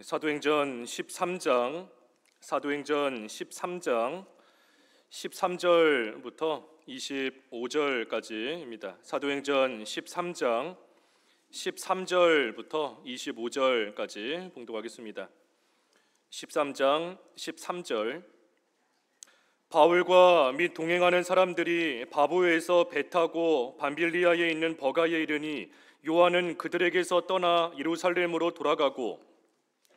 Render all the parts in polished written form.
사도행전 13장 13절부터 25절까지입니다. 사도행전 13장 13절부터 25절까지 봉독하겠습니다. 13장 13절. 바울과 및 동행하는 사람들이 바보에서 배 타고 밤빌리아에 있는 버가에 이르니 요한은 그들에게서 떠나 예루살렘으로 돌아가고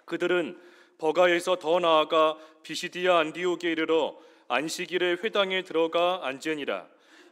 그들은 버가에서 더 나아가 비시디아 안디옥에 이르러 안식일에 회당에 들어가 앉으니라.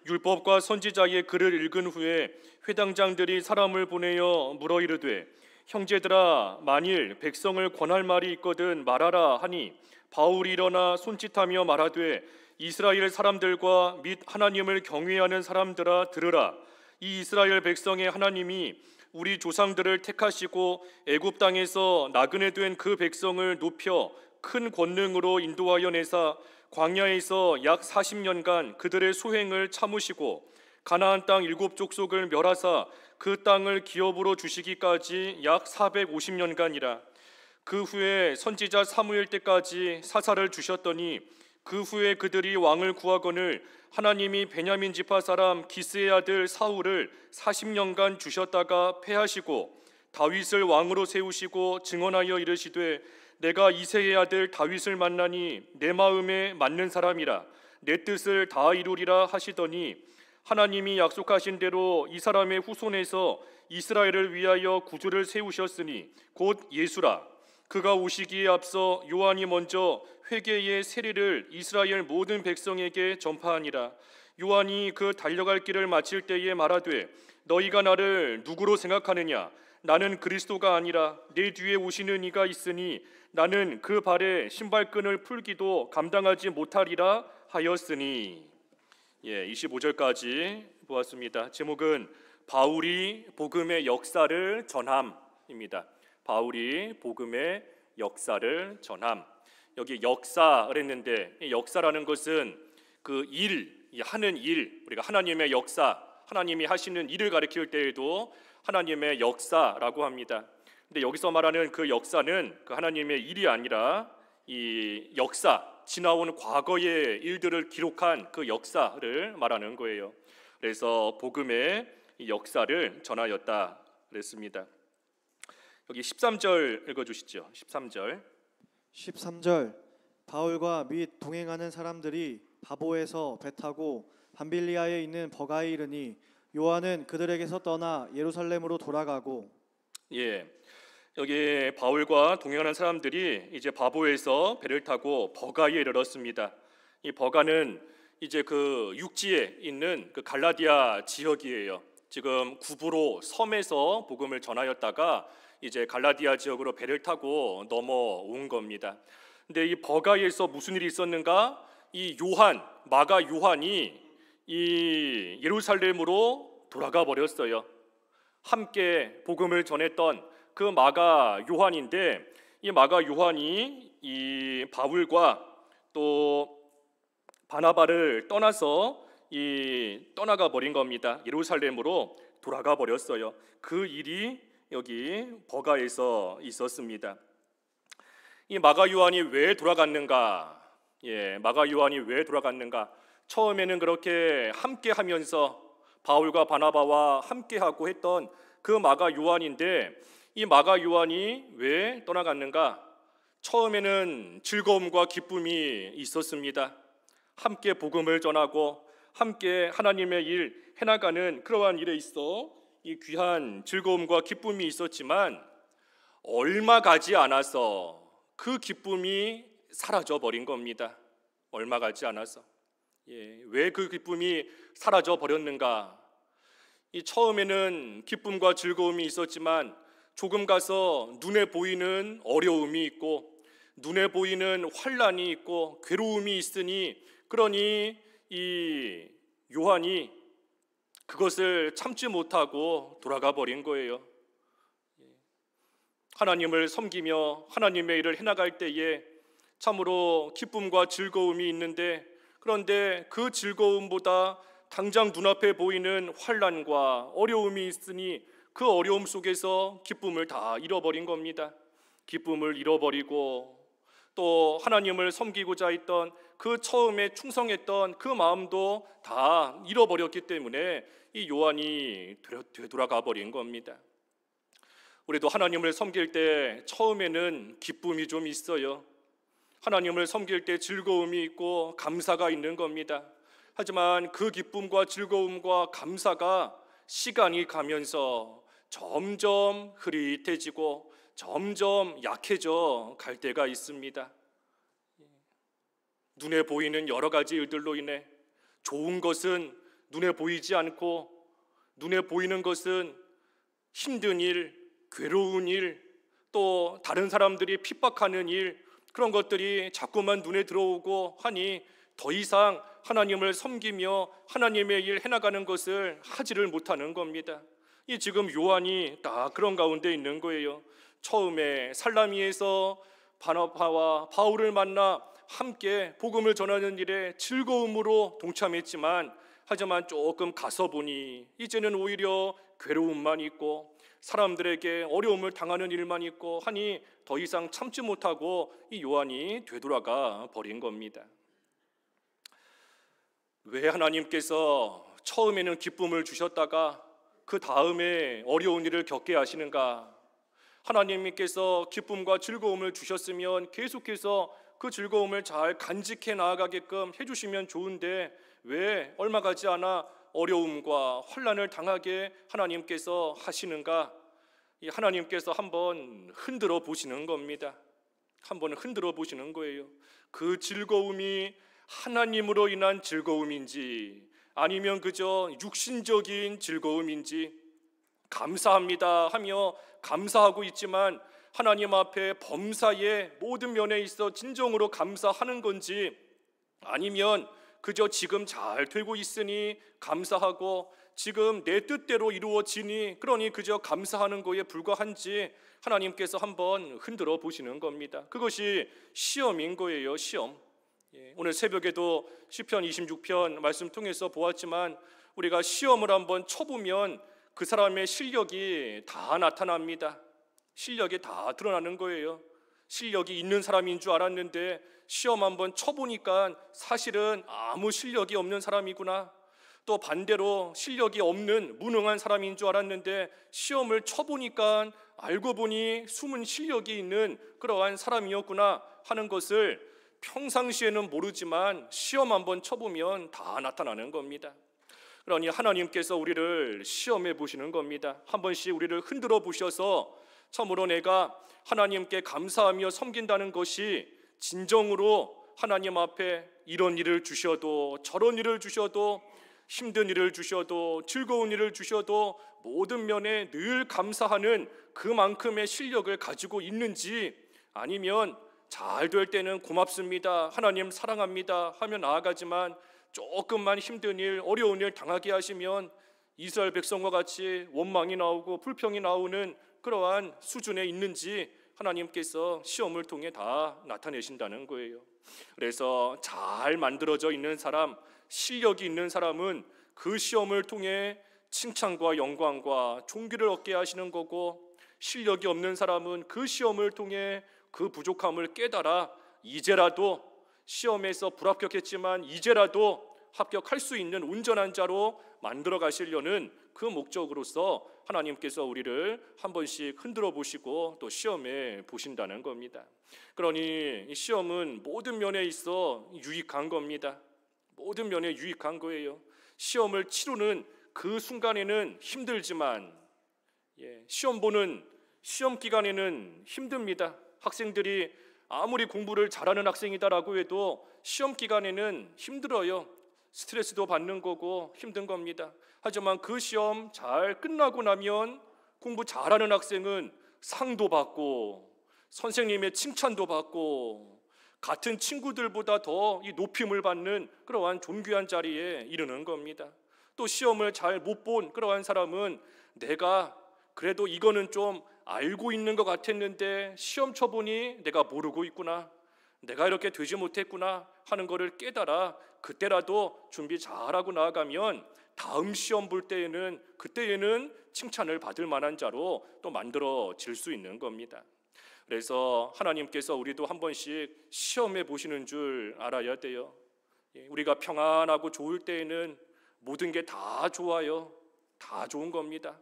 율법과 선지자의 글을 읽은 후에 회당장들이 사람을 보내어 물어 이르되 형제들아, 만일 백성을 권할 말이 있거든 말하라 하니 바울이 일어나 손짓하며 말하되 이스라엘 사람들과 및 하나님을 경외하는 사람들아 들으라. 이 이스라엘 백성의 하나님이 우리 조상들을 택하시고 애굽 땅에서 나그네 된 그 백성을 높여 큰 권능으로 인도하여 내사 광야에서 약 40년간 그들의 소행을 참으시고 가나안 땅 7족속을 멸하사 그 땅을 기업으로 주시기까지 약 450년간이라. 그 후에 선지자 사무엘 때까지 사사를 주셨더니 그 후에 그들이 왕을 구하거늘 하나님이 베냐민 지파 사람 기스의 아들 사울을 40년간 주셨다가 패하시고 다윗을 왕으로 세우시고 증언하여 이르시되 내가 이새의 아들 다윗을 만나니 내 마음에 맞는 사람이라 내 뜻을 다 이루리라 하시더니 하나님이 약속하신 대로 이 사람의 후손에서 이스라엘을 위하여 구주를 세우셨으니 곧 예수라. 그가 오시기에 앞서 요한이 먼저 회개의 세례를 이스라엘 모든 백성에게 전파하니라. 요한이 그 달려갈 길을 마칠 때에 말하되 너희가 나를 누구로 생각하느냐? 나는 그리스도가 아니라 내 뒤에 오시는 이가 있으니 나는 그 발에 신발끈을 풀기도 감당하지 못하리라 하였으니. 25절까지 보았습니다. 제목은 바울이 복음의 역사를 전함입니다. 바울이 복음의 역사를 전함. 여기 역사를 했는데 역사라는 것은 그 일, 하는 일, 우리가 하나님의 역사, 하나님이 하시는 일을 가리킬 때에도 하나님의 역사라고 합니다. 근데 여기서 말하는 그 역사는 그 하나님의 일이 아니라 이 역사, 지나온 과거의 일들을 기록한 그 역사를 말하는 거예요. 그래서 복음의 역사를 전하였다 그랬습니다. 여기 13절 읽어주시죠. 13절. 바울과 및 동행하는 사람들이 바보에서 배 타고 밤빌리아에 있는 버가에 이르니 요한은 그들에게서 떠나 예루살렘으로 돌아가고. 여기 바울과 동행하는 사람들이 이제 바보에서 배를 타고 버가에 이르렀습니다. 이 버가는 이제 그 육지에 있는 그 갈라디아 지역이에요. 지금 구브로 섬에서 복음을 전하였다가 이제 갈라디아 지역으로 배를 타고 넘어온 겁니다. 근데 이 버가에서 무슨 일이 있었는가? 이 마가 요한이 이 예루살렘으로 돌아가 버렸어요. 함께 복음을 전했던 그 마가 요한인데 이 마가 요한이 이 바울과 또 바나바를 떠나서 떠나가 버린 겁니다. 예루살렘으로 돌아가 버렸어요. 그 일이 여기 버가에서 있었습니다. 이 마가 요한이 왜 돌아갔는가? 마가 요한이 왜 돌아갔는가? 처음에는 그렇게 함께 하면서 바울과 바나바와 함께 하고 했던 그 마가 요한인데 이 마가 요한이 왜 떠나갔는가? 처음에는 즐거움과 기쁨이 있었습니다. 함께 복음을 전하고 함께 하나님의 일 해나가는 그러한 일에 있어 이 귀한 즐거움과 기쁨이 있었지만 얼마 가지 않아서 그 기쁨이 사라져 버린 겁니다. 얼마 가지 않아서. 왜 그 기쁨이 사라져 버렸는가? 처음에는 기쁨과 즐거움이 있었지만 조금 가서 눈에 보이는 어려움이 있고 눈에 보이는 환난이 있고 괴로움이 있으니 그러니 이 요한이 그것을 참지 못하고 돌아가 버린 거예요. 하나님을 섬기며 하나님의 일을 해나갈 때에 참으로 기쁨과 즐거움이 있는데 그런데 그 즐거움보다 당장 눈앞에 보이는 환난과 어려움이 있으니 그 어려움 속에서 기쁨을 다 잃어버린 겁니다. 기쁨을 잃어버리고 또 하나님을 섬기고자 했던 그 처음에 충성했던 그 마음도 다 잃어버렸기 때문에 이 요한이 되돌아가 버린 겁니다. 우리도 하나님을 섬길 때 처음에는 기쁨이 좀 있어요. 하나님을 섬길 때 즐거움이 있고 감사가 있는 겁니다. 하지만 그 기쁨과 즐거움과 감사가 시간이 가면서 점점 흐릿해지고 점점 약해져 갈 때가 있습니다. 눈에 보이는 여러 가지 일들로 인해 좋은 것은 눈에 보이지 않고 눈에 보이는 것은 힘든 일, 괴로운 일, 또 다른 사람들이 핍박하는 일, 그런 것들이 자꾸만 눈에 들어오고 하니 더 이상 하나님을 섬기며 하나님의 일 해나가는 것을 하지를 못하는 겁니다. 이 지금 요한이 딱 그런 가운데 있는 거예요. 처음에 살라미에서 바나바와 바울을 만나 함께 복음을 전하는 일에 즐거움으로 동참했지만 하지만 조금 가서 보니 이제는 오히려 괴로움만 있고 사람들에게 어려움을 당하는 일만 있고 하니 더 이상 참지 못하고 이 요한이 되돌아가 버린 겁니다. 왜 하나님께서 처음에는 기쁨을 주셨다가 그 다음에 어려운 일을 겪게 하시는가? 하나님께서 기쁨과 즐거움을 주셨으면 계속해서 그 즐거움을 잘 간직해 나아가게끔 해주시면 좋은데 왜 얼마 가지 않아 어려움과 환난을 당하게 하나님께서 하시는가? 이 하나님께서 한번 흔들어 보시는 겁니다. 한번 흔들어 보시는 거예요. 그 즐거움이 하나님으로 인한 즐거움인지 아니면 그저 육신적인 즐거움인지 감사합니다 하며 감사하고 있지만 하나님 앞에 범사의 모든 면에 있어 진정으로 감사하는 건지 아니면 그저 지금 잘 되고 있으니 감사하고 지금 내 뜻대로 이루어지니 그러니 그저 감사하는 거에 불과한지 하나님께서 한번 흔들어 보시는 겁니다. 그것이 시험인 거예요. 시험. 오늘 새벽에도 시편 26편 말씀 통해서 보았지만 우리가 시험을 한번 쳐보면 그 사람의 실력이 다 나타납니다. 실력이 다 드러나는 거예요. 실력이 있는 사람인 줄 알았는데 시험 한번 쳐보니까 사실은 아무 실력이 없는 사람이구나. 또 반대로 실력이 없는 무능한 사람인 줄 알았는데 시험을 쳐보니까 알고 보니 숨은 실력이 있는 그러한 사람이었구나 하는 것을 평상시에는 모르지만 시험 한번 쳐보면 다 나타나는 겁니다. 그러니 하나님께서 우리를 시험해 보시는 겁니다. 한 번씩 우리를 흔들어 보셔서 참으로 내가 하나님께 감사하며 섬긴다는 것이 진정으로 하나님 앞에 이런 일을 주셔도 저런 일을 주셔도 힘든 일을 주셔도 즐거운 일을 주셔도 모든 면에 늘 감사하는 그만큼의 실력을 가지고 있는지 아니면 잘 될 때는 고맙습니다, 하나님 사랑합니다 하며 나아가지만 조금만 힘든 일, 어려운 일 당하게 하시면 이스라엘 백성과 같이 원망이 나오고 불평이 나오는 그러한 수준에 있는지 하나님께서 시험을 통해 다 나타내신다는 거예요. 그래서 잘 만들어져 있는 사람, 실력이 있는 사람은 그 시험을 통해 칭찬과 영광과 존귀를 얻게 하시는 거고 실력이 없는 사람은 그 시험을 통해 그 부족함을 깨달아 이제라도 시험에서 불합격했지만 이제라도 합격할 수 있는 온전한 자로 만들어 가시려는 그 목적으로서 하나님께서 우리를 한 번씩 흔들어 보시고 또 시험해 보신다는 겁니다. 그러니 이 시험은 모든 면에 있어 유익한 겁니다. 모든 면에 유익한 거예요. 시험을 치르는 그 순간에는 힘들지만 시험 보는 시험 기간에는 힘듭니다. 학생들이 아무리 공부를 잘하는 학생이다라고 해도 시험 기간에는 힘들어요. 스트레스도 받는 거고 힘든 겁니다. 하지만 그 시험 잘 끝나고 나면 공부 잘하는 학생은 상도 받고 선생님의 칭찬도 받고 같은 친구들보다 더 이 높임을 받는 그러한 존귀한 자리에 이르는 겁니다. 또 시험을 잘 못 본 그러한 사람은 내가 그래도 이거는 좀 알고 있는 것 같았는데 시험 쳐보니 내가 모르고 있구나, 내가 이렇게 되지 못했구나 하는 것을 깨달아 그때라도 준비 잘하고 나아가면 다음 시험 볼 때에는 그때에는 칭찬을 받을 만한 자로 또 만들어질 수 있는 겁니다. 그래서 하나님께서 우리도 한 번씩 시험해 보시는 줄 알아야 돼요. 우리가 평안하고 좋을 때에는 모든 게 다 좋아요. 다 좋은 겁니다.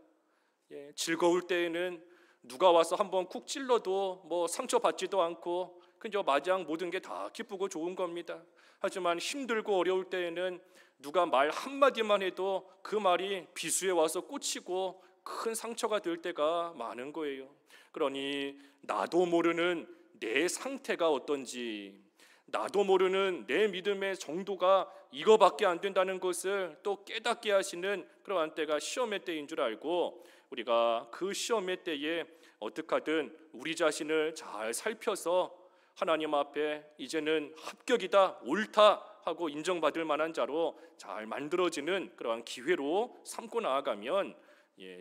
즐거울 때에는 누가 와서 한번 쿡 찔러도 뭐 상처받지도 않고 그저 마냥 모든 게 다 기쁘고 좋은 겁니다. 하지만 힘들고 어려울 때에는 누가 말 한마디만 해도 그 말이 비수에 와서 꽂히고 큰 상처가 될 때가 많은 거예요. 그러니 나도 모르는 내 상태가 어떤지, 나도 모르는 내 믿음의 정도가 이거밖에 안 된다는 것을 또 깨닫게 하시는 그러한 때가 시험의 때인 줄 알고, 우리가 그 시험의 때에 어떻게 하든 우리 자신을 잘 살펴서 하나님 앞에 이제는 합격이다, 옳다 하고 인정받을 만한 자로 잘 만들어지는 그러한 기회로 삼고 나아가면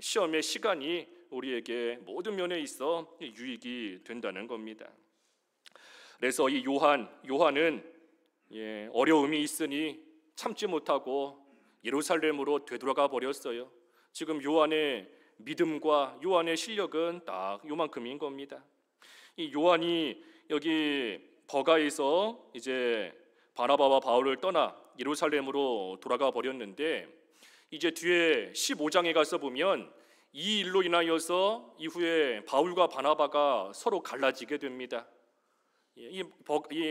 시험의 시간이 우리에게 모든 면에 있어 유익이 된다는 겁니다. 그래서 이 요한은 어려움이 있으니 참지 못하고 예루살렘으로 되돌아가 버렸어요. 지금 요한의 믿음과 요한의 실력은 딱 요만큼인 겁니다. 이 요한이 여기 버가에서 이제 바나바와 바울을 떠나 예루살렘으로 돌아가 버렸는데, 이제 뒤에 15장에 가서 보면 이 일로 인하여서 이후에 바울과 바나바가 서로 갈라지게 됩니다. 이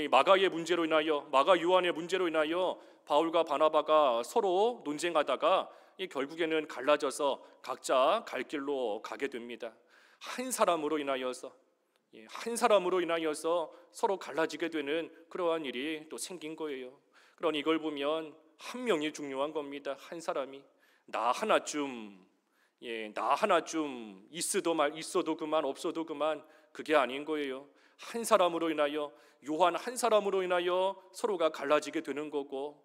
마가의 문제로 인하여, 마가 요한의 문제로 인하여 바울과 바나바가 서로 논쟁하다가 결국에는 갈라져서 각자 갈 길로 가게 됩니다. 한 사람으로 인하여서 서로 갈라지게 되는 그러한 일이 또 생긴 거예요. 그러니 이걸 보면 한 명이 중요한 겁니다. 한 사람이 나 하나쯤 있어도 그만 없어도 그만, 그게 아닌 거예요. 한 사람으로 인하여, 요한 한 사람으로 인하여 서로가 갈라지게 되는 거고,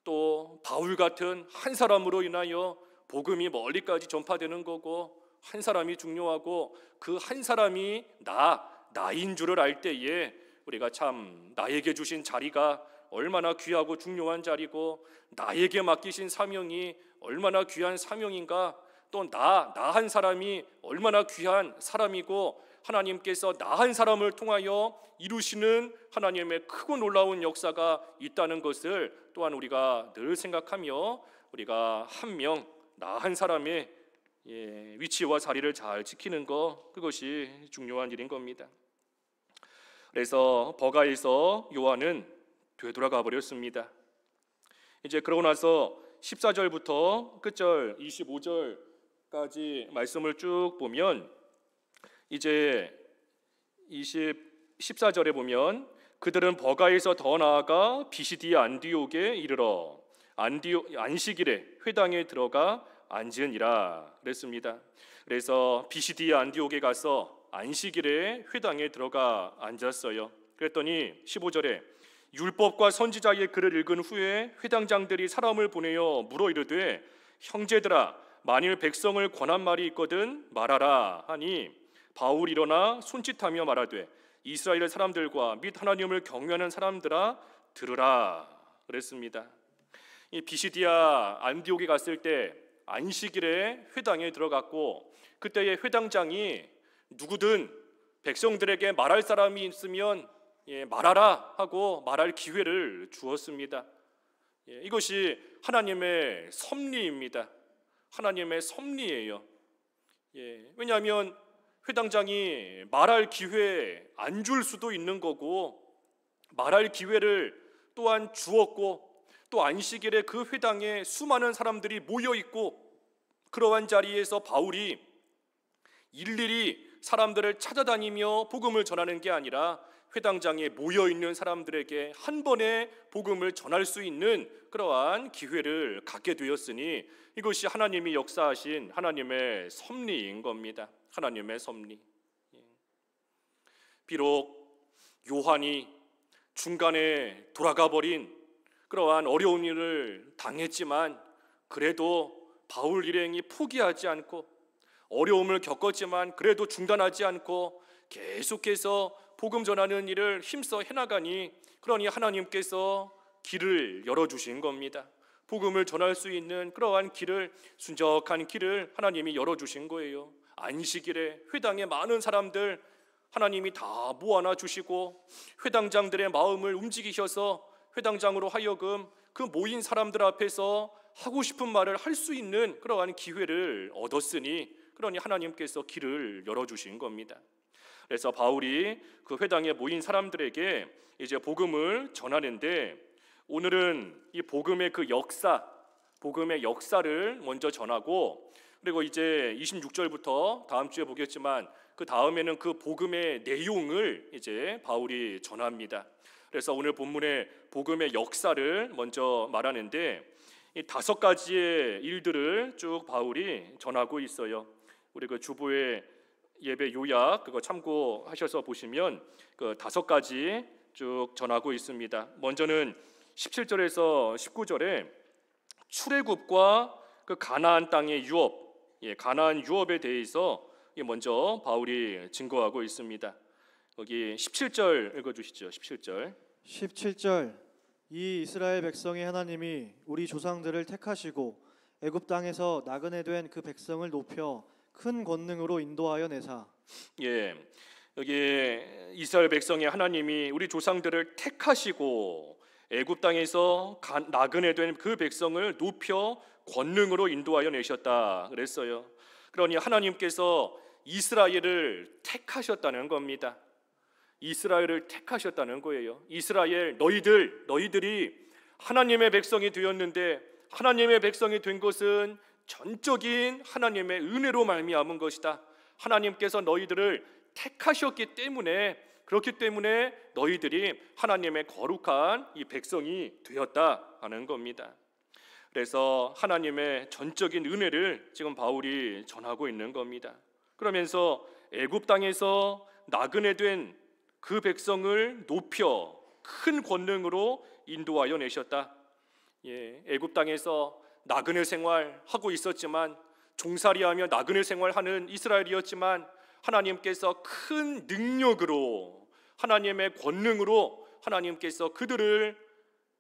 또 바울 같은 한 사람으로 인하여 복음이 멀리까지 전파되는 거고, 한 사람이 중요하고 그 한 사람이 나인 줄을 알 때에 우리가 참 나에게 주신 자리가 얼마나 귀하고 중요한 자리고, 나에게 맡기신 사명이 얼마나 귀한 사명인가, 또 나 한 사람이 얼마나 귀한 사람이고, 하나님께서 나 한 사람을 통하여 이루시는 하나님의 크고 놀라운 역사가 있다는 것을 또한 우리가 늘 생각하며, 우리가 나 한 사람의 위치와 자리를 잘 지키는 것, 그것이 중요한 일인 겁니다. 그래서 버가에서 요한은 되돌아가 버렸습니다. 이제 그러고 나서 14절부터 끝절 25절까지 말씀을 쭉 보면, 이제 14절에 보면 그들은 버가에서 더 나아가 비시디아 안디옥에 이르러 안식일에 회당에 들어가 앉으니라 그랬습니다. 그래서 비시디아 안디옥에 가서 안식일에 회당에 들어가 앉았어요. 그랬더니 15절에 율법과 선지자의 글을 읽은 후에 회당장들이 사람을 보내어 물어 이르되, 형제들아, 만일 백성을 권한 말이 있거든 말하라 하니, 바울이 일어나 손짓하며 말하되, 이스라엘 사람들과 및 하나님을 경외하는 사람들아 들으라 그랬습니다. 이 비시디아 안디옥에 갔을 때 안식일에 회당에 들어갔고, 그때의 회당장이 누구든 백성들에게 말할 사람이 있으면 말하라 하고 말할 기회를 주었습니다. 이것이 하나님의 섭리입니다. 하나님의 섭리예요. 왜냐하면 회당장이 말할 기회 안 줄 수도 있는 거고, 말할 기회를 또한 주었고, 또 안식일에 그 회당에 수많은 사람들이 모여 있고, 그러한 자리에서 바울이 일일이 사람들을 찾아다니며 복음을 전하는 게 아니라 회당장에 모여 있는 사람들에게 한 번에 복음을 전할 수 있는 그러한 기회를 갖게 되었으니, 이것이 하나님이 역사하신 하나님의 섭리인 겁니다. 하나님의 섭리. 비록 요한이 중간에 돌아가 버린 그러한 어려운 일을 당했지만, 그래도 바울 일행이 포기하지 않고, 어려움을 겪었지만 그래도 중단하지 않고 계속해서 복음 전하는 일을 힘써 해나가니, 그러니 하나님께서 길을 열어주신 겁니다. 복음을 전할 수 있는 그러한 길을, 순적한 길을 하나님이 열어주신 거예요. 안식일에 회당에 많은 사람들, 하나님이 다 모아놔 주시고 회당장들의 마음을 움직이셔서 회당장으로 하여금 그 모인 사람들 앞에서 하고 싶은 말을 할 수 있는 그러한 기회를 얻었으니, 그러니 하나님께서 길을 열어주신 겁니다. 그래서 바울이 그 회당에 모인 사람들에게 이제 복음을 전하는데, 오늘은 이 복음의 그 역사, 복음의 역사를 먼저 전하고, 그리고 이제 26절부터 다음 주에 보겠지만 그 다음에는 그 복음의 내용을 이제 바울이 전합니다. 그래서 오늘 본문의 복음의 역사를 먼저 말하는데, 이 5가지의 일들을 쭉 바울이 전하고 있어요. 우리 그 주보의 예배 요약 그거 참고하셔서 보시면 그 5가지 쭉 전하고 있습니다. 먼저는 17절에서 19절에 출애굽과 그 가나안 땅의 유업, 가나안 유업에 대해서 먼저 바울이 증거하고 있습니다. 여기 17절 읽어주시죠. 17절. 17절 이 이스라엘 백성의 하나님이 우리 조상들을 택하시고 애굽 땅에서 나그네 된 그 백성을 높여 큰 권능으로 인도하여 내사. 여기 이스라엘 백성의 하나님이 우리 조상들을 택하시고 애굽 땅에서 나그네 된 그 백성을 높여 권능으로 인도하여 내셨다 그랬어요. 그러니 하나님께서 이스라엘을 택하셨다는 겁니다. 이스라엘을 택하셨다는 거예요. 이스라엘, 너희들이 하나님의 백성이 되었는데, 하나님의 백성이 된 것은 전적인 하나님의 은혜로 말미암은 것이다. 하나님께서 너희들을 택하셨기 때문에, 그렇기 때문에 너희들이 하나님의 거룩한 이 백성이 되었다 하는 겁니다. 그래서 하나님의 전적인 은혜를 지금 바울이 전하고 있는 겁니다. 그러면서 애굽 땅에서 나그네 된 그 백성을 높여 큰 권능으로 인도하여 내셨다. 애굽 땅에서 나그네 생활하고 있었지만, 종살이하며 나그네 생활하는 이스라엘이었지만, 하나님께서 큰 능력으로, 하나님의 권능으로 하나님께서 그들을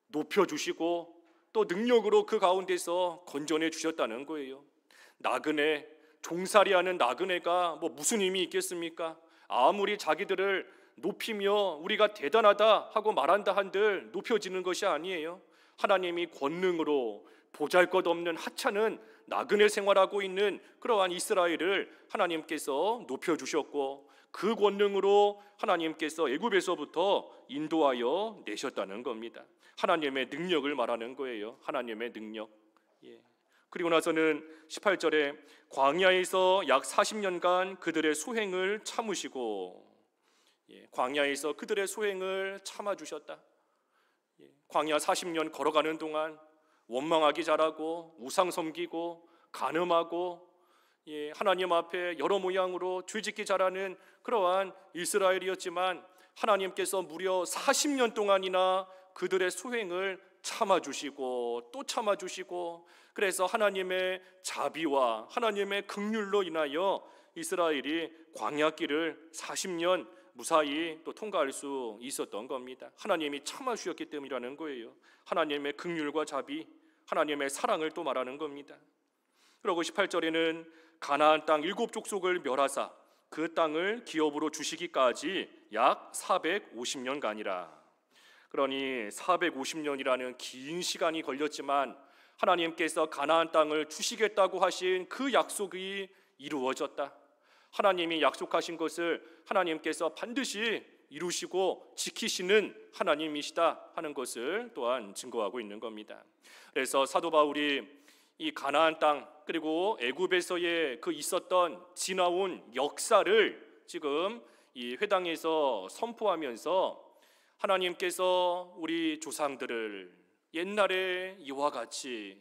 높여주시고 또 능력으로 그 가운데서 건져내 주셨다는 거예요. 나그네, 종살이하는 나그네가 뭐 무슨 의미 있겠습니까? 아무리 자기들을 높이며 우리가 대단하다 하고 말한다 한들 높여지는 것이 아니에요. 하나님이 권능으로 보잘것없는 하찮은 나그네 생활하고 있는 그러한 이스라엘을 하나님께서 높여주셨고, 그 권능으로 하나님께서 애굽에서부터 인도하여 내셨다는 겁니다. 하나님의 능력을 말하는 거예요. 하나님의 능력. 그리고 나서는 18절에 광야에서 약 40년간 그들의 소행을 참으시고, 광야에서 그들의 소행을 참아주셨다. 광야 40년 걸어가는 동안 원망하기 잘하고 우상 섬기고 간음하고 하나님 앞에 여러 모양으로 죄짓기 잘하는 그러한 이스라엘이었지만, 하나님께서 무려 40년 동안이나 그들의 소행을 참아주시고 또 참아주시고, 그래서 하나님의 자비와 하나님의 긍휼로 인하여 이스라엘이 광야길을 40년 무사히 또 통과할 수 있었던 겁니다. 하나님이 참아주셨기 때문이라는 거예요. 하나님의 긍휼과 자비, 하나님의 사랑을 또 말하는 겁니다. 그리고 18절에는 가나안 땅 7족속을 멸하사 그 땅을 기업으로 주시기까지 약 450년간이라. 그러니 450년이라는 긴 시간이 걸렸지만 하나님께서 가나안 땅을 주시겠다고 하신 그 약속이 이루어졌다. 하나님이 약속하신 것을 하나님께서 반드시 이루시고 지키시는 하나님이시다 하는 것을 또한 증거하고 있는 겁니다. 그래서 사도 바울이 이 가나안 땅 그리고 애굽에서의 그 있었던 지나온 역사를 지금 이 회당에서 선포하면서, 하나님께서 우리 조상들을 옛날에 이와 같이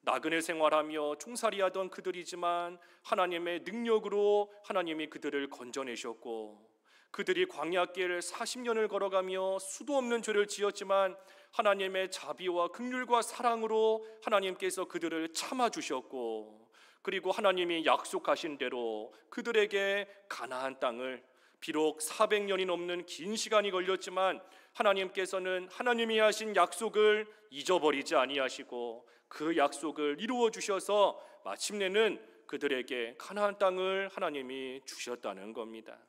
나그네 생활하며 종살이하던 그들이지만 하나님의 능력으로 하나님이 그들을 건져내셨고, 그들이 광야길 40년을 걸어가며 수도 없는 죄를 지었지만 하나님의 자비와 긍휼과 사랑으로 하나님께서 그들을 참아주셨고, 그리고 하나님이 약속하신 대로 그들에게 가나안 땅을, 비록 400년이 넘는 긴 시간이 걸렸지만 하나님께서는 하나님이 하신 약속을 잊어버리지 아니하시고 그 약속을 이루어 주셔서 마침내는 그들에게 가나안 땅을 하나님이 주셨다는 겁니다.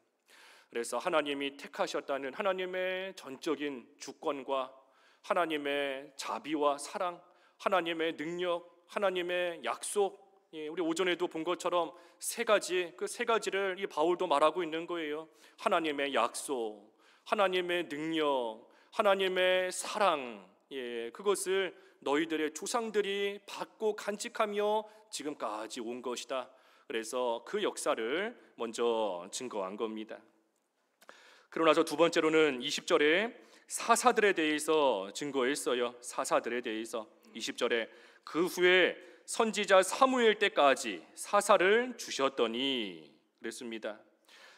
그래서 하나님이 택하셨다는 하나님의 전적인 주권과 하나님의 자비와 사랑, 하나님의 능력, 하나님의 약속, 우리 오전에도 본 것처럼 세 가지, 그 세 가지를 이 바울도 말하고 있는 거예요. 하나님의 약속, 하나님의 능력, 하나님의 사랑, 그것을 너희들의 조상들이 받고 간직하며 지금까지 온 것이다. 그래서 그 역사를 먼저 증거한 겁니다. 그러고 나서 두 번째로는 20절에 사사들에 대해서 증거했어요. 사사들에 대해서 20절에 그 후에 선지자 사무엘 때까지 사사를 주셨더니 그랬습니다.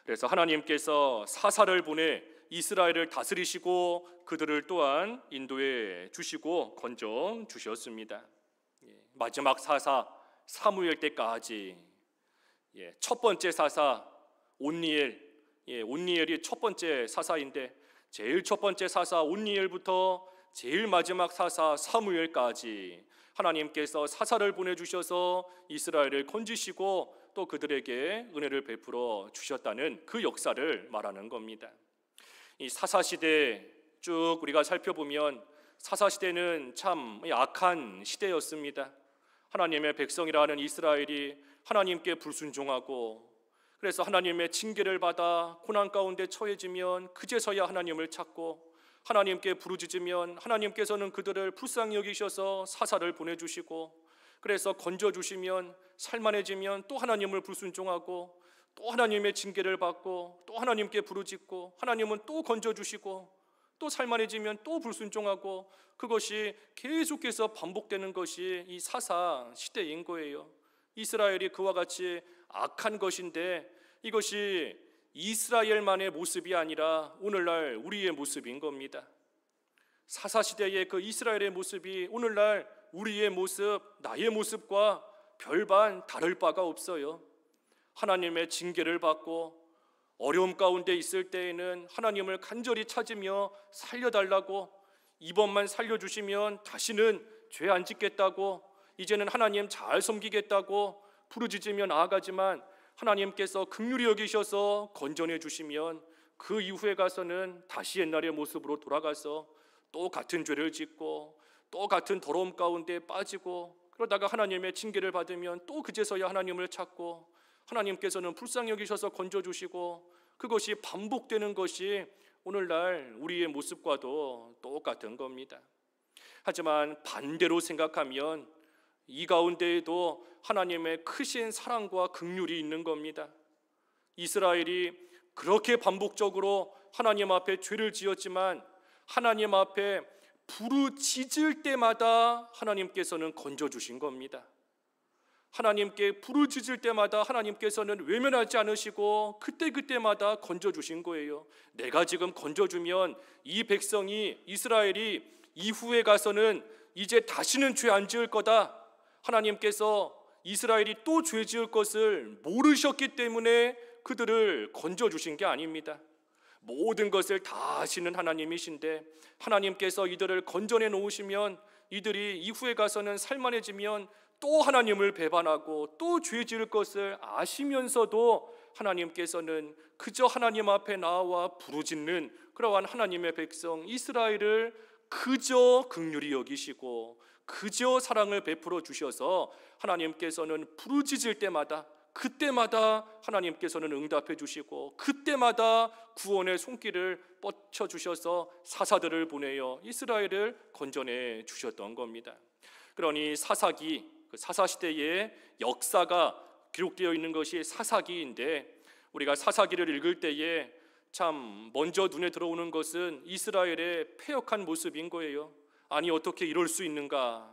그래서 하나님께서 사사를 보내 이스라엘을 다스리시고 그들을 또한 인도해 주시고 건져 주셨습니다. 마지막 사사 사무엘 때까지 첫 번째 사사 온니엘, 온니엘이 첫 번째 사사인데 제일 첫 번째 사사 온니엘부터 제일 마지막 사사 사무엘까지 하나님께서 사사를 보내주셔서 이스라엘을 건지시고 또 그들에게 은혜를 베풀어 주셨다는 그 역사를 말하는 겁니다. 이 사사시대 쭉 우리가 살펴보면 사사시대는 참 악한 시대였습니다. 하나님의 백성이라는 이스라엘이 하나님께 불순종하고 그래서 하나님의 징계를 받아 고난 가운데 처해지면 그제서야 하나님을 찾고 하나님께 부르짖으면 하나님께서는 그들을 불쌍히 여기셔서 사사를 보내주시고 그래서 건져주시면 살만해지면 또 하나님을 불순종하고 또 하나님의 징계를 받고 또 하나님께 부르짖고 하나님은 또 건져주시고 또 살만해지면 또 불순종하고 그것이 계속해서 반복되는 것이 이 사사 시대인 거예요. 이스라엘이 그와 같이 악한 것인데 이것이 이스라엘만의 모습이 아니라 오늘날 우리의 모습인 겁니다. 사사시대의 그 이스라엘의 모습이 오늘날 우리의 모습, 나의 모습과 별반 다를 바가 없어요. 하나님의 징계를 받고 어려움 가운데 있을 때에는 하나님을 간절히 찾으며 살려달라고 이번만 살려주시면 다시는 죄 안 짓겠다고 이제는 하나님 잘 섬기겠다고 부르짖으며 나아가지만 하나님께서 긍휼히 여기셔서 건져내 주시면 그 이후에 가서는 다시 옛날의 모습으로 돌아가서 또 같은 죄를 짓고 또 같은 더러움 가운데 빠지고 그러다가 하나님의 징계를 받으면 또 그제서야 하나님을 찾고 하나님께서는 불쌍히 여기셔서 건져주시고 그것이 반복되는 것이 오늘날 우리의 모습과도 똑같은 겁니다. 하지만 반대로 생각하면 이 가운데에도 하나님의 크신 사랑과 긍휼이 있는 겁니다. 이스라엘이 그렇게 반복적으로 하나님 앞에 죄를 지었지만 하나님 앞에 부르짖을 때마다 하나님께서는 건져주신 겁니다. 하나님께 부르짖을 때마다 하나님께서는 외면하지 않으시고 그때마다 건져주신 거예요. 내가 지금 건져주면 이 백성이 이스라엘이 이후에 가서는 이제 다시는 죄 안 지을 거다. 하나님께서 이스라엘이 또 죄 지을 것을 모르셨기 때문에 그들을 건져주신 게 아닙니다. 모든 것을 다 아시는 하나님이신데 하나님께서 이들을 건져내 놓으시면 이들이 이후에 가서는 살만해지면 또 하나님을 배반하고 또 죄 지을 것을 아시면서도 하나님께서는 그저 하나님 앞에 나와 부르짖는 그러한 하나님의 백성 이스라엘을 그저 긍휼히 여기시고 그저 사랑을 베풀어 주셔서 하나님께서는 부르짖을 때마다 그때마다 하나님께서는 응답해 주시고 그때마다 구원의 손길을 뻗쳐 주셔서 사사들을 보내어 이스라엘을 건져내 주셨던 겁니다. 그러니 사사기, 그 사사시대의 역사가 기록되어 있는 것이 사사기인데 우리가 사사기를 읽을 때에 참 먼저 눈에 들어오는 것은 이스라엘의 패역한 모습인 거예요. 아니 어떻게 이럴 수 있는가?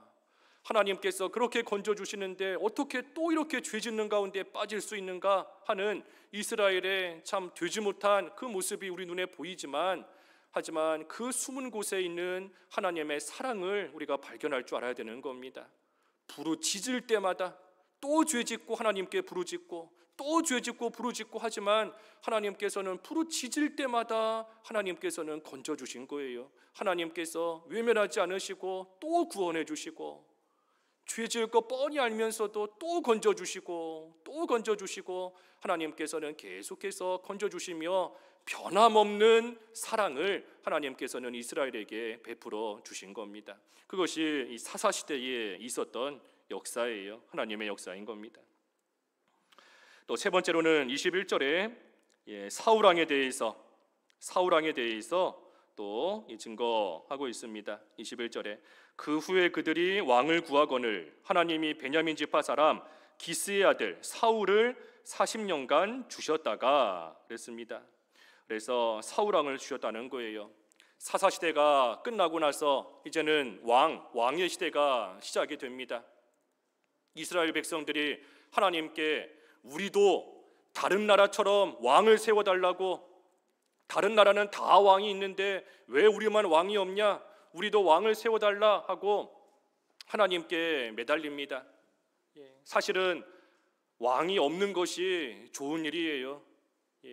하나님께서 그렇게 건져주시는데 어떻게 또 이렇게 죄 짓는 가운데 빠질 수 있는가 하는 이스라엘의 참 되지 못한 그 모습이 우리 눈에 보이지만 하지만 그 숨은 곳에 있는 하나님의 사랑을 우리가 발견할 줄 알아야 되는 겁니다. 부르짖을 때마다 또 죄 짓고 하나님께 부르짖고 또 죄 짓고 부르짖고 하지만 하나님께서는 부르짖을 때마다 하나님께서는 건져주신 거예요. 하나님께서 외면하지 않으시고 또 구원해 주시고 죄 지을 거 뻔히 알면서도 또 건져주시고 또 건져주시고 하나님께서는 계속해서 건져주시며 변함없는 사랑을 하나님께서는 이스라엘에게 베풀어 주신 겁니다. 그것이 이 사사시대에 있었던 역사예요. 하나님의 역사인 겁니다. 또 세 번째로는 21절에 사울왕에 대해서 또 증거하고 있습니다. 21절에 그 후에 그들이 왕을 구하거늘 하나님이 베냐민 지파 사람 기스의 아들 사울을 40년간 주셨다가 그랬습니다. 그래서 사울왕을 주셨다는 거예요. 사사시대가 끝나고 나서 이제는 왕의 시대가 시작이 됩니다. 이스라엘 백성들이 하나님께 우리도 다른 나라처럼 왕을 세워달라고, 다른 나라는 다 왕이 있는데 왜 우리만 왕이 없냐, 우리도 왕을 세워달라 하고 하나님께 매달립니다. 사실은 왕이 없는 것이 좋은 일이에요.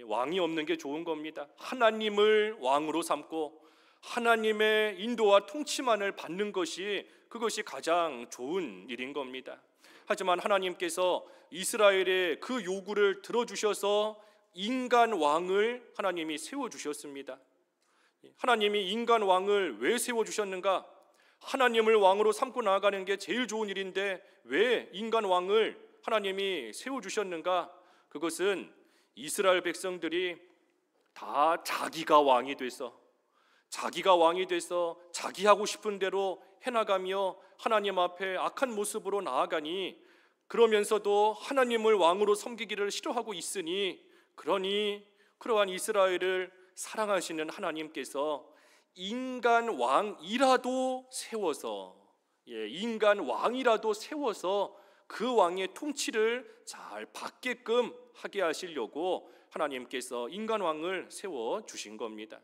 왕이 없는 게 좋은 겁니다. 하나님을 왕으로 삼고 하나님의 인도와 통치만을 받는 것이 그것이 가장 좋은 일인 겁니다. 하지만 하나님께서 이스라엘의 그 요구를 들어주셔서 인간 왕을 하나님이 세워주셨습니다. 하나님이 인간 왕을 왜 세워주셨는가? 하나님을 왕으로 삼고 나아가는 게 제일 좋은 일인데 왜 인간 왕을 하나님이 세워주셨는가? 그것은 이스라엘 백성들이 다 자기가 왕이 돼서 자기 하고 싶은 대로 해나가며 하나님 앞에 악한 모습으로 나아가니, 그러면서도 하나님을 왕으로 섬기기를 싫어하고 있으니, 그러한 이스라엘을 사랑하시는 하나님께서 인간 왕이라도 세워서 그 왕의 통치를 잘 받게끔 하게 하시려고 하나님께서 인간 왕을 세워 주신 겁니다.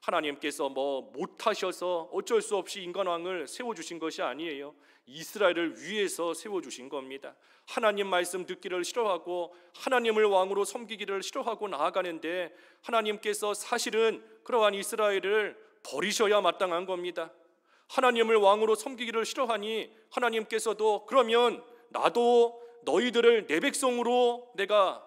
하나님께서 못하셔서 어쩔 수 없이 인간 왕을 세워 주신 것이 아니에요. 이스라엘을 위해서 세워 주신 겁니다. 하나님 말씀 듣기를 싫어하고 하나님을 왕으로 섬기기를 싫어하고 나아가는데 하나님께서 사실은 그러한 이스라엘을 버리셔야 마땅한 겁니다. 하나님을 왕으로 섬기기를 싫어하니 하나님께서도 그러면 나도 너희들을 내 백성으로 내가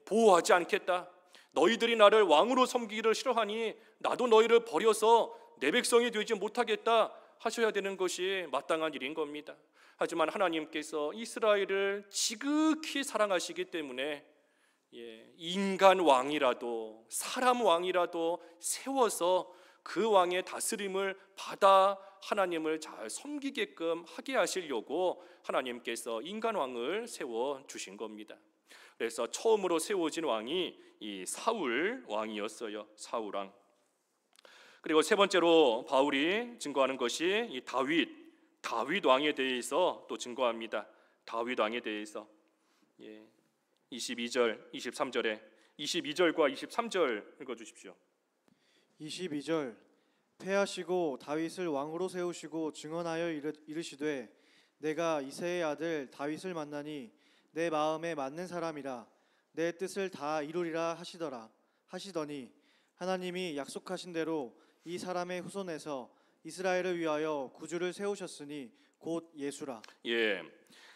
보호하지 않겠다. 너희들이 나를 왕으로 섬기기를 싫어하니 나도 너희를 버려서 내 백성이 되지 못하겠다 하셔야 되는 것이 마땅한 일인 겁니다. 하지만 하나님께서 이스라엘을 지극히 사랑하시기 때문에 인간 왕이라도 사람 왕이라도 세워서 그 왕의 다스림을 받아 하나님을 잘 섬기게끔 하게 하시려고 하나님께서 인간 왕을 세워 주신 겁니다. 그래서 처음으로 세워진 왕이 이 사울 왕이었어요. 사울 왕. 그리고 세 번째로 바울이 증거하는 것이 이 다윗 왕에 대해서 또 증거합니다. 다윗 왕에 대해서 22절, 23절에 22절과 23절 읽어주십시오. 22절 패하시고 다윗을 왕으로 세우시고 증언하여 이르시되 내가 이새의 아들 다윗을 만나니 내 마음에 맞는 사람이라 내 뜻을 다 이루리라 하시더니 하나님이 약속하신 대로 이 사람의 후손에서 이스라엘을 위하여 구주를 세우셨으니 곧 예수라.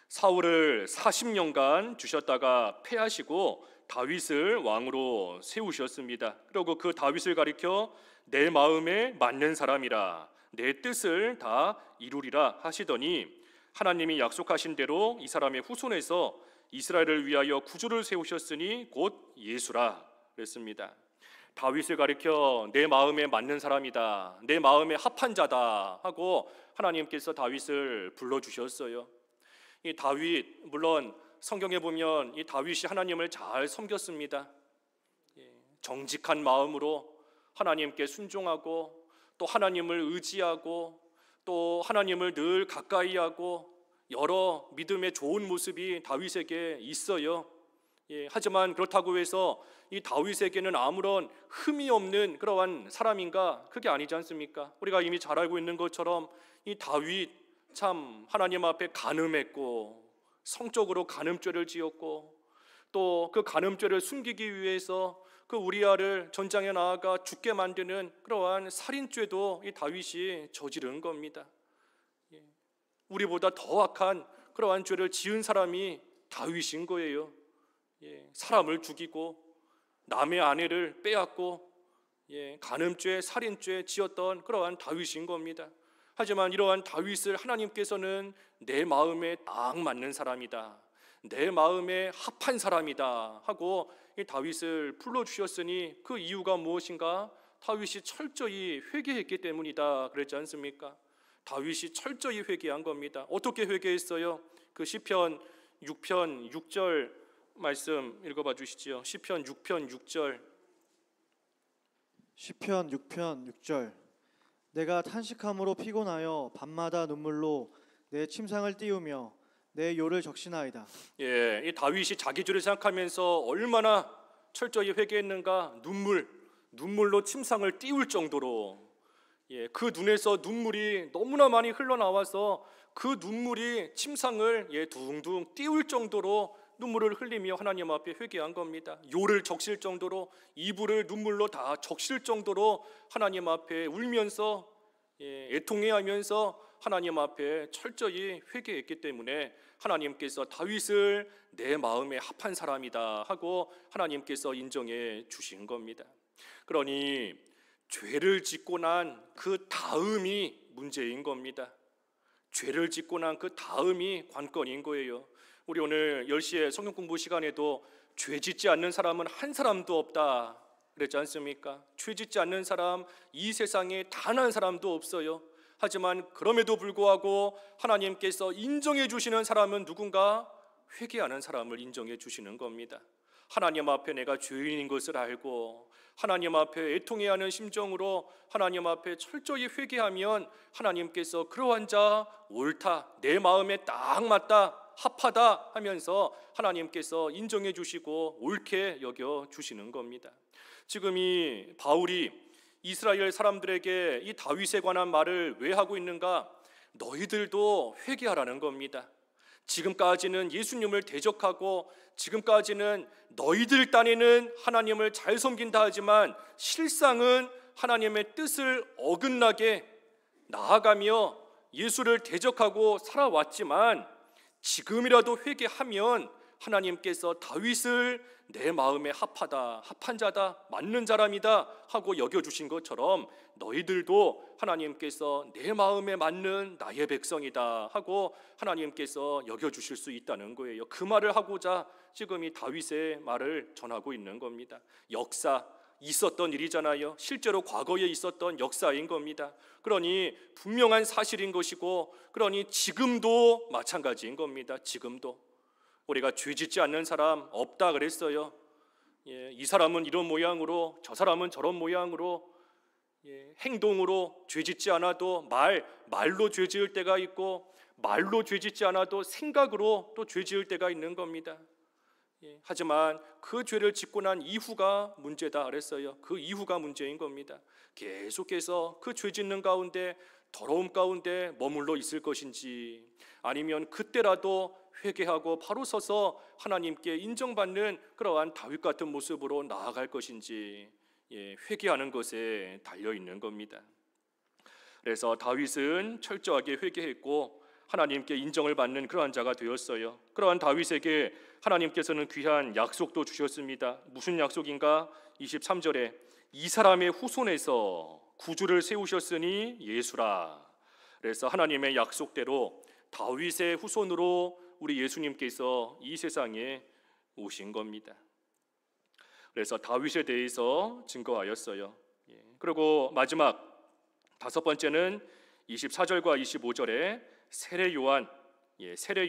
사울을 40년간 주셨다가 패하시고 다윗을 왕으로 세우셨습니다. 그리고 그 다윗을 가리켜 내 마음에 맞는 사람이라 내 뜻을 다 이루리라 하시더니 하나님이 약속하신 대로 이 사람의 후손에서 이스라엘을 위하여 구주를 세우셨으니 곧 예수라 그랬습니다. 다윗을 가리켜 내 마음에 맞는 사람이다, 내 마음에 합한 자다 하고 하나님께서 다윗을 불러주셨어요. 이 다윗, 물론 성경에 보면 이 다윗이 하나님을 잘 섬겼습니다. 정직한 마음으로 하나님께 순종하고 또 하나님을 의지하고 또 하나님을 늘 가까이 하고 여러 믿음의 좋은 모습이 다윗에게 있어요. 하지만 그렇다고 해서 이 다윗에게는 아무런 흠이 없는 그러한 사람인가? 그게 아니지 않습니까? 우리가 이미 잘 알고 있는 것처럼 이 다윗 참 하나님 앞에 간음했고 성적으로 간음죄를 지었고 또 그 간음죄를 숨기기 위해서 그 우리아를 전장에 나아가 죽게 만드는 그러한 살인죄도 이 다윗이 저지른 겁니다. 우리보다 더 악한 그러한 죄를 지은 사람이 다윗인 거예요. 사람을 죽이고 남의 아내를 빼앗고 간음죄, 살인죄 지었던 그러한 다윗인 겁니다. 하지만 이러한 다윗을 하나님께서는 내 마음에 딱 맞는 사람이다, 내 마음에 합한 사람이다 하고 이 다윗을 불러주셨으니 그 이유가 무엇인가? 다윗이 철저히 회개했기 때문이다 그랬지 않습니까? 다윗이 철저히 회개한 겁니다. 어떻게 회개했어요? 그 시편 6편 6절 말씀 읽어봐 주시지요. 시편 6편 6절. 시편 6편 6절. 내가 탄식함으로 피곤하여 밤마다 눈물로 내 침상을 띄우며 내 요를 적시나이다. 이 다윗이 자기 죄를 생각하면서 얼마나 철저히 회개했는가? 눈물로 침상을 띄울 정도로 그 눈에서 눈물이 너무나 많이 흘러나와서 그 눈물이 침상을 둥둥 띄울 정도로 눈물을 흘리며 하나님 앞에 회개한 겁니다. 요를 적실 정도로, 이불을 눈물로 다 적실 정도로 하나님 앞에 울면서 애통해하면서 하나님 앞에 철저히 회개했기 때문에 하나님께서 다윗을 내 마음에 합한 사람이다 하고 하나님께서 인정해 주신 겁니다. 그러니 죄를 짓고 난 그 다음이 문제인 겁니다. 죄를 짓고 난 그 다음이 관건인 거예요. 우리 오늘 10시에 성경 공부 시간에도 죄 짓지 않는 사람은 한 사람도 없다 그랬지 않습니까? 죄 짓지 않는 사람 이 세상에 단 한 사람도 없어요. 하지만 그럼에도 불구하고 하나님께서 인정해 주시는 사람은 누군가? 회개하는 사람을 인정해 주시는 겁니다. 하나님 앞에 내가 죄인인 것을 알고 하나님 앞에 애통해야 하는 심정으로 하나님 앞에 철저히 회개하면 하나님께서 그러한 자 옳다, 내 마음에 딱 맞다, 합하다 하면서 하나님께서 인정해 주시고 옳게 여겨 주시는 겁니다. 지금 이 바울이 이스라엘 사람들에게 이 다윗에 관한 말을 왜 하고 있는가? 너희들도 회개하라는 겁니다. 지금까지는 예수님을 대적하고 지금까지는 너희들 딴에는 하나님을 잘 섬긴다 하지만 실상은 하나님의 뜻을 어긋나게 나아가며 예수를 대적하고 살아왔지만 지금이라도 회개하면 하나님께서 다윗을 내 마음에 합하다, 합한 자다, 맞는 사람이다 하고 여겨주신 것처럼 너희들도 하나님께서 내 마음에 맞는 나의 백성이다 하고 하나님께서 여겨주실 수 있다는 거예요. 그 말을 하고자 지금 이 다윗의 말을 전하고 있는 겁니다. 역사, 있었던 일이잖아요. 실제로 과거에 있었던 역사인 겁니다. 그러니 분명한 사실인 것이고 그러니 지금도 마찬가지인 겁니다. 지금도 우리가 죄 짓지 않는 사람 없다 그랬어요. 이 사람은 이런 모양으로 저 사람은 저런 모양으로 행동으로 죄 짓지 않아도 말로 죄 지을 때가 있고 말로 죄 짓지 않아도 생각으로 또 죄 지을 때가 있는 겁니다. 하지만 그 죄를 짓고 난 이후가 문제다 그랬어요. 그 이후가 문제인 겁니다. 계속해서 그 죄 짓는 가운데 더러움 가운데 머물러 있을 것인지 아니면 그때라도 회개하고 바로 서서 하나님께 인정받는 그러한 다윗 같은 모습으로 나아갈 것인지 회개하는 것에 달려있는 겁니다. 그래서 다윗은 철저하게 회개했고 하나님께 인정을 받는 그러한 자가 되었어요. 그러한 다윗에게 하나님께서는 귀한 약속도 주셨습니다. 무슨 약속인가? 23절에 이 사람의 후손에서 구주를 세우셨으니 예수라. 그래서 하나님의 약속대로 다윗의 후손으로 우리 예수님께서 이 세상에 오신 겁니다. 그래서 다윗에 대해서 증거하였어요. 그리고 마지막 다섯 번째는 24절과 25절에 세례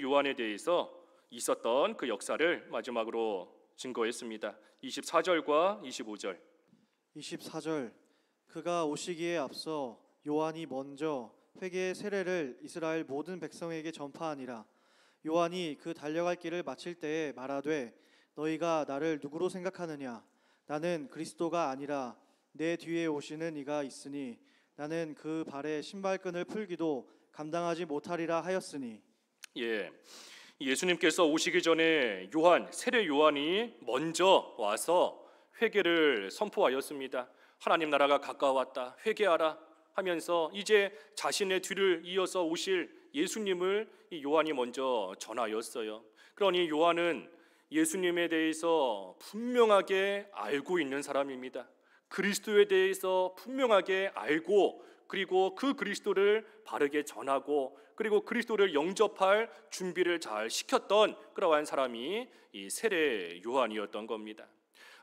요한에 대해서 있었던 그 역사를 마지막으로 증거했습니다. 24절과 25절. 24절. 그가 오시기에 앞서 요한이 먼저 회개의 세례를 이스라엘 모든 백성에게 전파하니라. 요한이 그 달려갈 길을 마칠 때에 말하되 너희가 나를 누구로 생각하느냐? 나는 그리스도가 아니라 내 뒤에 오시는 이가 있으니 나는 그 발에 신발끈을 풀기도 감당하지 못하리라 하였으니. 예수님께서 오시기 전에 세례 요한이 먼저 와서 회개를 선포하였습니다. 하나님 나라가 가까웠다, 회개하라 하면서 이제 자신의 뒤를 이어서 오실 예수님을 이 요한이 먼저 전하였어요. 그러니 요한은 예수님에 대해서 분명하게 알고 있는 사람입니다. 그리스도에 대해서 분명하게 알고, 그리고 그 그리스도를 바르게 전하고, 그리고 그리스도를 영접할 준비를 잘 시켰던 그러한 사람이 이 세례 요한이었던 겁니다.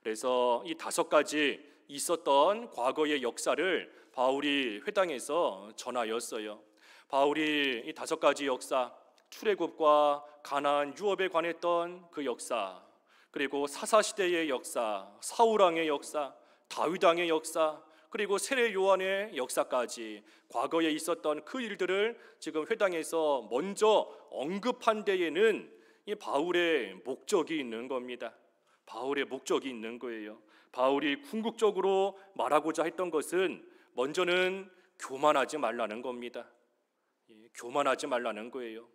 그래서 이 5가지 있었던 과거의 역사를 바울이 회당에서 전하였어요. 바울이 이 5가지 역사, 출애굽과 가나안 유업에 관했던 그 역사, 그리고 사사시대의 역사, 사울왕의 역사, 다윗왕의 역사, 그리고 세례 요한의 역사까지 과거에 있었던 그 일들을 지금 회당에서 먼저 언급한 데에는 이 바울의 목적이 있는 겁니다. 바울의 목적이 있는 거예요. 바울이 궁극적으로 말하고자 했던 것은 먼저는 교만하지 말라는 겁니다. 교만하지 말라는 거예요.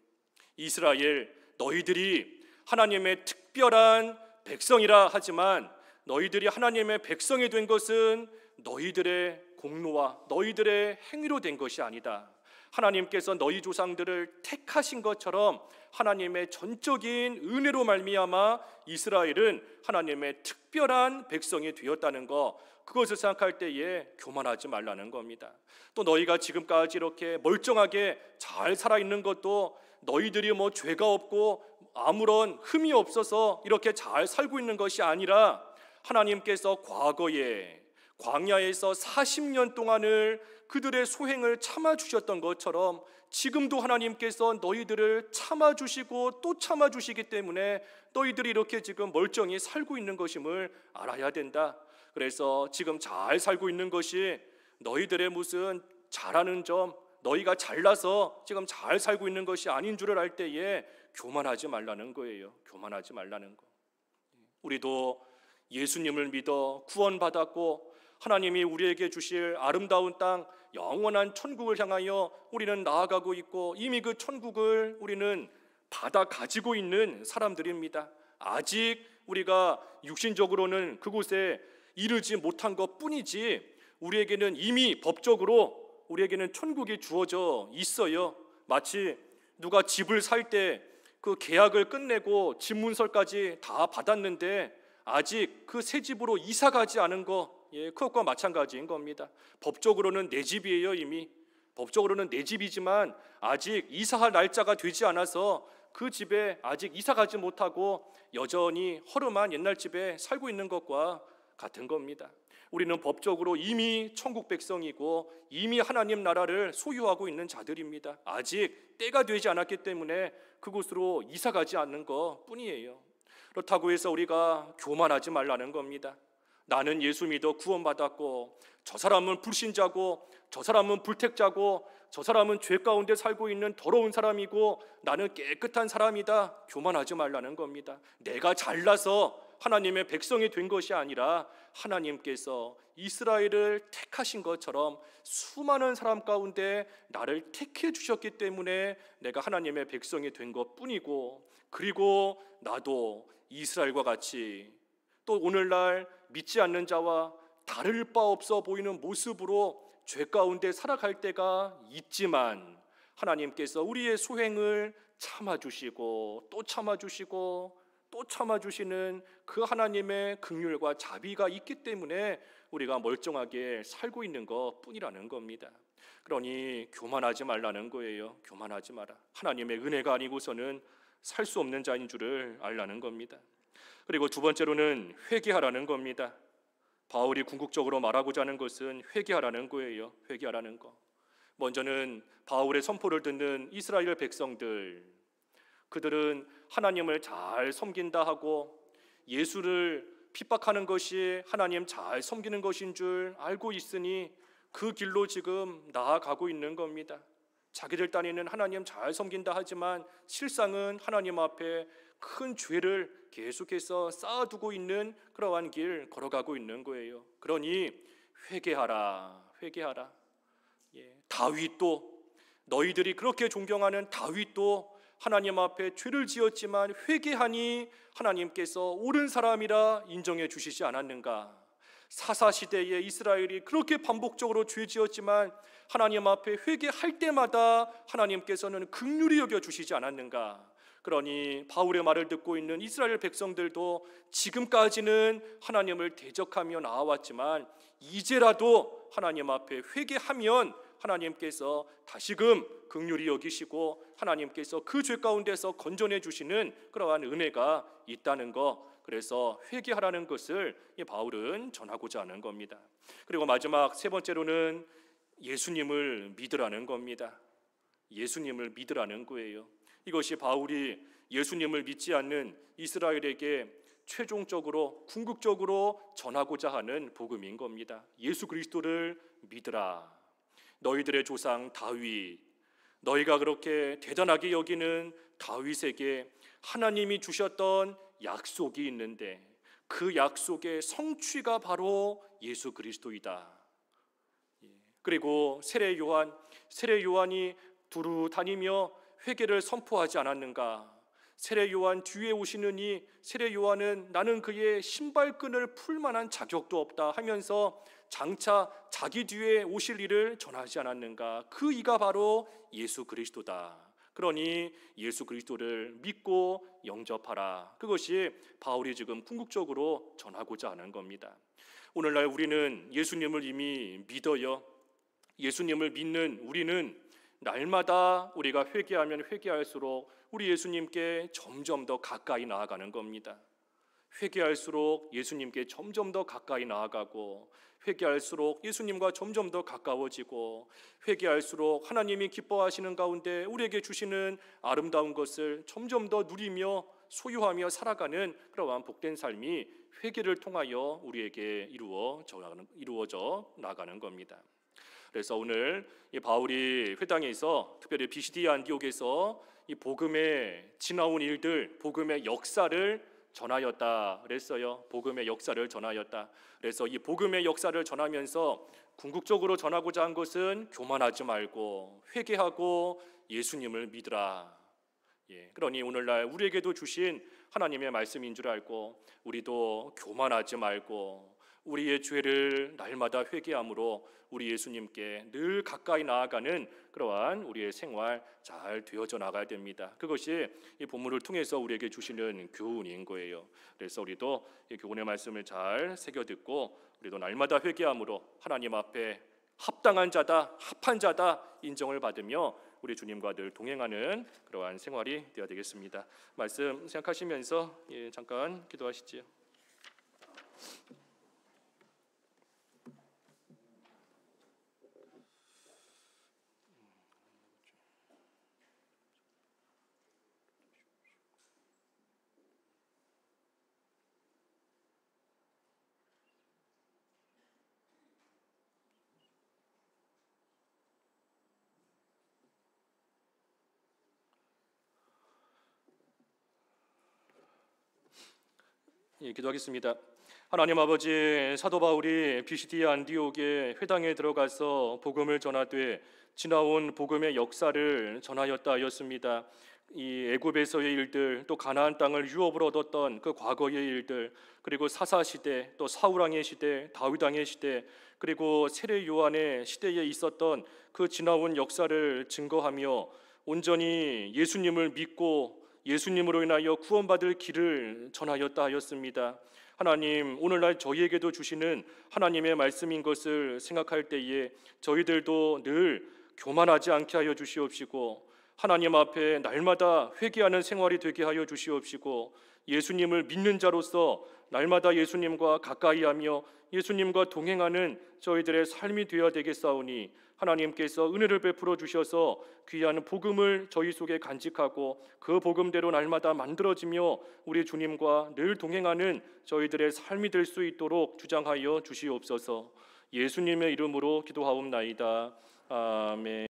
이스라엘, 너희들이 하나님의 특별한 백성이라 하지만 너희들이 하나님의 백성이 된 것은 너희들의 공로와 너희들의 행위로 된 것이 아니다. 하나님께서 너희 조상들을 택하신 것처럼 하나님의 전적인 은혜로 말미암아 이스라엘은 하나님의 특별한 백성이 되었다는 것, 그것을 생각할 때에 교만하지 말라는 겁니다. 또 너희가 지금까지 이렇게 멀쩡하게 잘 살아있는 것도 너희들이 뭐 죄가 없고 아무런 흠이 없어서 이렇게 잘 살고 있는 것이 아니라 하나님께서 과거에 광야에서 40년 동안을 그들의 소행을 참아주셨던 것처럼 지금도 하나님께서 너희들을 참아주시고 또 참아주시기 때문에 너희들이 이렇게 지금 멀쩡히 살고 있는 것임을 알아야 된다. 그래서 지금 잘 살고 있는 것이 너희들의 무슨 잘하는 점, 너희가 잘나서 지금 잘 살고 있는 것이 아닌 줄을 알 때에 교만하지 말라는 거예요. 교만하지 말라는 거. 우리도 예수님을 믿어 구원받았고 하나님이 우리에게 주실 아름다운 땅, 영원한 천국을 향하여 우리는 나아가고 있고 이미 그 천국을 우리는 받아 가지고 있는 사람들입니다. 아직 우리가 육신적으로는 그곳에 이르지 못한 것 뿐이지 우리에게는 이미 법적으로 우리에게는 천국이 주어져 있어요. 마치 누가 집을 살 때 그 계약을 끝내고 집문서까지 다 받았는데 아직 그 새 집으로 이사 가지 않은 거, 그것과 마찬가지인 겁니다. 법적으로는 내 집이에요. 이미 법적으로는 내 집이지만 아직 이사할 날짜가 되지 않아서 그 집에 아직 이사 가지 못하고 여전히 허름한 옛날 집에 살고 있는 것과 같은 겁니다. 우리는 법적으로 이미 천국 백성이고 이미 하나님 나라를 소유하고 있는 자들입니다. 아직 때가 되지 않았기 때문에 그곳으로 이사 가지 않는 것 뿐이에요. 그렇다고 해서 우리가 교만하지 말라는 겁니다. 나는 예수 믿어 구원받았고 저 사람은 불신자고 저 사람은 불택자고 저 사람은 죄 가운데 살고 있는 더러운 사람이고 나는 깨끗한 사람이다. 교만하지 말라는 겁니다. 내가 잘나서 하나님의 백성이 된 것이 아니라 하나님께서 이스라엘을 택하신 것처럼 수많은 사람 가운데 나를 택해 주셨기 때문에 내가 하나님의 백성이 된 것뿐이고, 그리고 나도 이스라엘과 같이 또 오늘날 믿지 않는 자와 다를 바 없어 보이는 모습으로 죄 가운데 살아갈 때가 있지만 하나님께서 우리의 소행을 참아주시고 또 참아주시고 또 참아주시는 그 하나님의 긍휼과 자비가 있기 때문에 우리가 멀쩡하게 살고 있는 것뿐이라는 겁니다. 그러니 교만하지 말라는 거예요. 교만하지 마라. 하나님의 은혜가 아니고서는 살 수 없는 자인 줄을 알라는 겁니다. 그리고 두 번째로는 회개하라는 겁니다. 바울이 궁극적으로 말하고자 하는 것은 회개하라는 거예요. 회개하라는 거. 먼저는 바울의 선포를 듣는 이스라엘 백성들, 그들은 하나님을 잘 섬긴다 하고 예수를 핍박하는 것이 하나님 잘 섬기는 것인 줄 알고 있으니 그 길로 지금 나아가고 있는 겁니다. 자기들 딴에는 하나님 잘 섬긴다 하지만 실상은 하나님 앞에 큰 죄를 계속해서 쌓아두고 있는 그러한 길 걸어가고 있는 거예요. 그러니 회개하라, 회개하라. 다윗도, 너희들이 그렇게 존경하는 다윗도 하나님 앞에 죄를 지었지만 회개하니 하나님께서 옳은 사람이라 인정해 주시지 않았는가? 사사시대에 이스라엘이 그렇게 반복적으로 죄 지었지만 하나님 앞에 회개할 때마다 하나님께서는 긍휼히 여겨 주시지 않았는가? 그러니 바울의 말을 듣고 있는 이스라엘 백성들도 지금까지는 하나님을 대적하며 나아왔지만 이제라도 하나님 앞에 회개하면 하나님께서 다시금 긍휼히 여기시고 하나님께서 그 죄 가운데서 건져내 주시는 그러한 은혜가 있다는 것, 그래서 회개하라는 것을 바울은 전하고자 하는 겁니다. 그리고 마지막 세 번째로는 예수님을 믿으라는 겁니다. 예수님을 믿으라는 거예요. 이것이 바울이 예수님을 믿지 않는 이스라엘에게 최종적으로 궁극적으로 전하고자 하는 복음인 겁니다. 예수 그리스도를 믿으라. 너희들의 조상 다윗, 너희가 그렇게 대단하게 여기는 다윗에게 하나님이 주셨던 약속이 있는데 그 약속의 성취가 바로 예수 그리스도이다. 그리고 세례 요한이 두루 다니며 회개를 선포하지 않았는가? 세례 요한 뒤에 오시는 이 세례 요한은 나는 그의 신발끈을 풀 만한 자격도 없다 하면서 장차 자기 뒤에 오실 이를 전하지 않았는가? 그 이가 바로 예수 그리스도다. 그러니 예수 그리스도를 믿고 영접하라. 그것이 바울이 지금 궁극적으로 전하고자 하는 겁니다. 오늘날 우리는 예수님을 이미 믿어요. 예수님을 믿는 우리는 날마다 우리가 회개하면 회개할수록 우리 예수님께 점점 더 가까이 나아가는 겁니다. 회개할수록 예수님께 점점 더 가까이 나아가고, 회개할수록 예수님과 점점 더 가까워지고, 회개할수록 하나님이 기뻐하시는 가운데 우리에게 주시는 아름다운 것을 점점 더 누리며 소유하며 살아가는 그러한 복된 삶이 회개를 통하여 우리에게 이루어져 나가는 겁니다. 그래서 오늘 이 바울이 회당에서, 특별히 비시디아 안디옥에서 이 복음의 지나온 일들, 복음의 역사를 전하였다 그랬어요. 복음의 역사를 전하였다. 그래서 이 복음의 역사를 전하면서 궁극적으로 전하고자 한 것은 교만하지 말고 회개하고 예수님을 믿으라. 그러니 오늘날 우리에게도 주신 하나님의 말씀인 줄 알고 우리도 교만하지 말고 우리의 죄를 날마다 회개함으로 우리 예수님께 늘 가까이 나아가는 그러한 우리의 생활 잘 되어져 나가야 됩니다. 그것이 이 본문을 통해서 우리에게 주시는 교훈인 거예요. 그래서 우리도 이 교훈의 말씀을 잘 새겨 듣고 우리도 날마다 회개함으로 하나님 앞에 합당한 자다, 합한 자다 인정을 받으며 우리 주님과 늘 동행하는 그러한 생활이 되어야 되겠습니다. 말씀 생각하시면서 잠깐 기도하시지요. 기도하겠습니다. 하나님 아버지, 사도 바울이 비시디아 안디옥의 회당에 들어가서 복음을 전하되 지나온 복음의 역사를 전하였다 하였습니다. 이 애굽에서의 일들, 또 가나안 땅을 유업으로 얻었던 그 과거의 일들, 그리고 사사 시대, 또 사울 왕의 시대, 다윗 왕의 시대, 그리고 세례 요한의 시대에 있었던 그 지나온 역사를 증거하며 온전히 예수님을 믿고 예수님으로 인하여 구원받을 길을 전하였다 하였습니다. 하나님, 오늘날 저희에게도 주시는 하나님의 말씀인 것을 생각할 때에 저희들도 늘 교만하지 않게 하여 주시옵시고 하나님 앞에 날마다 회개하는 생활이 되게 하여 주시옵시고 예수님을 믿는 자로서 날마다 예수님과 가까이하며 예수님과 동행하는 저희들의 삶이 되어야 되겠사오니 하나님께서 은혜를 베풀어 주셔서 귀한 복음을 저희 속에 간직하고 그 복음대로 날마다 만들어지며 우리 주님과 늘 동행하는 저희들의 삶이 될 수 있도록 주장하여 주시옵소서. 예수님의 이름으로 기도하옵나이다. 아멘.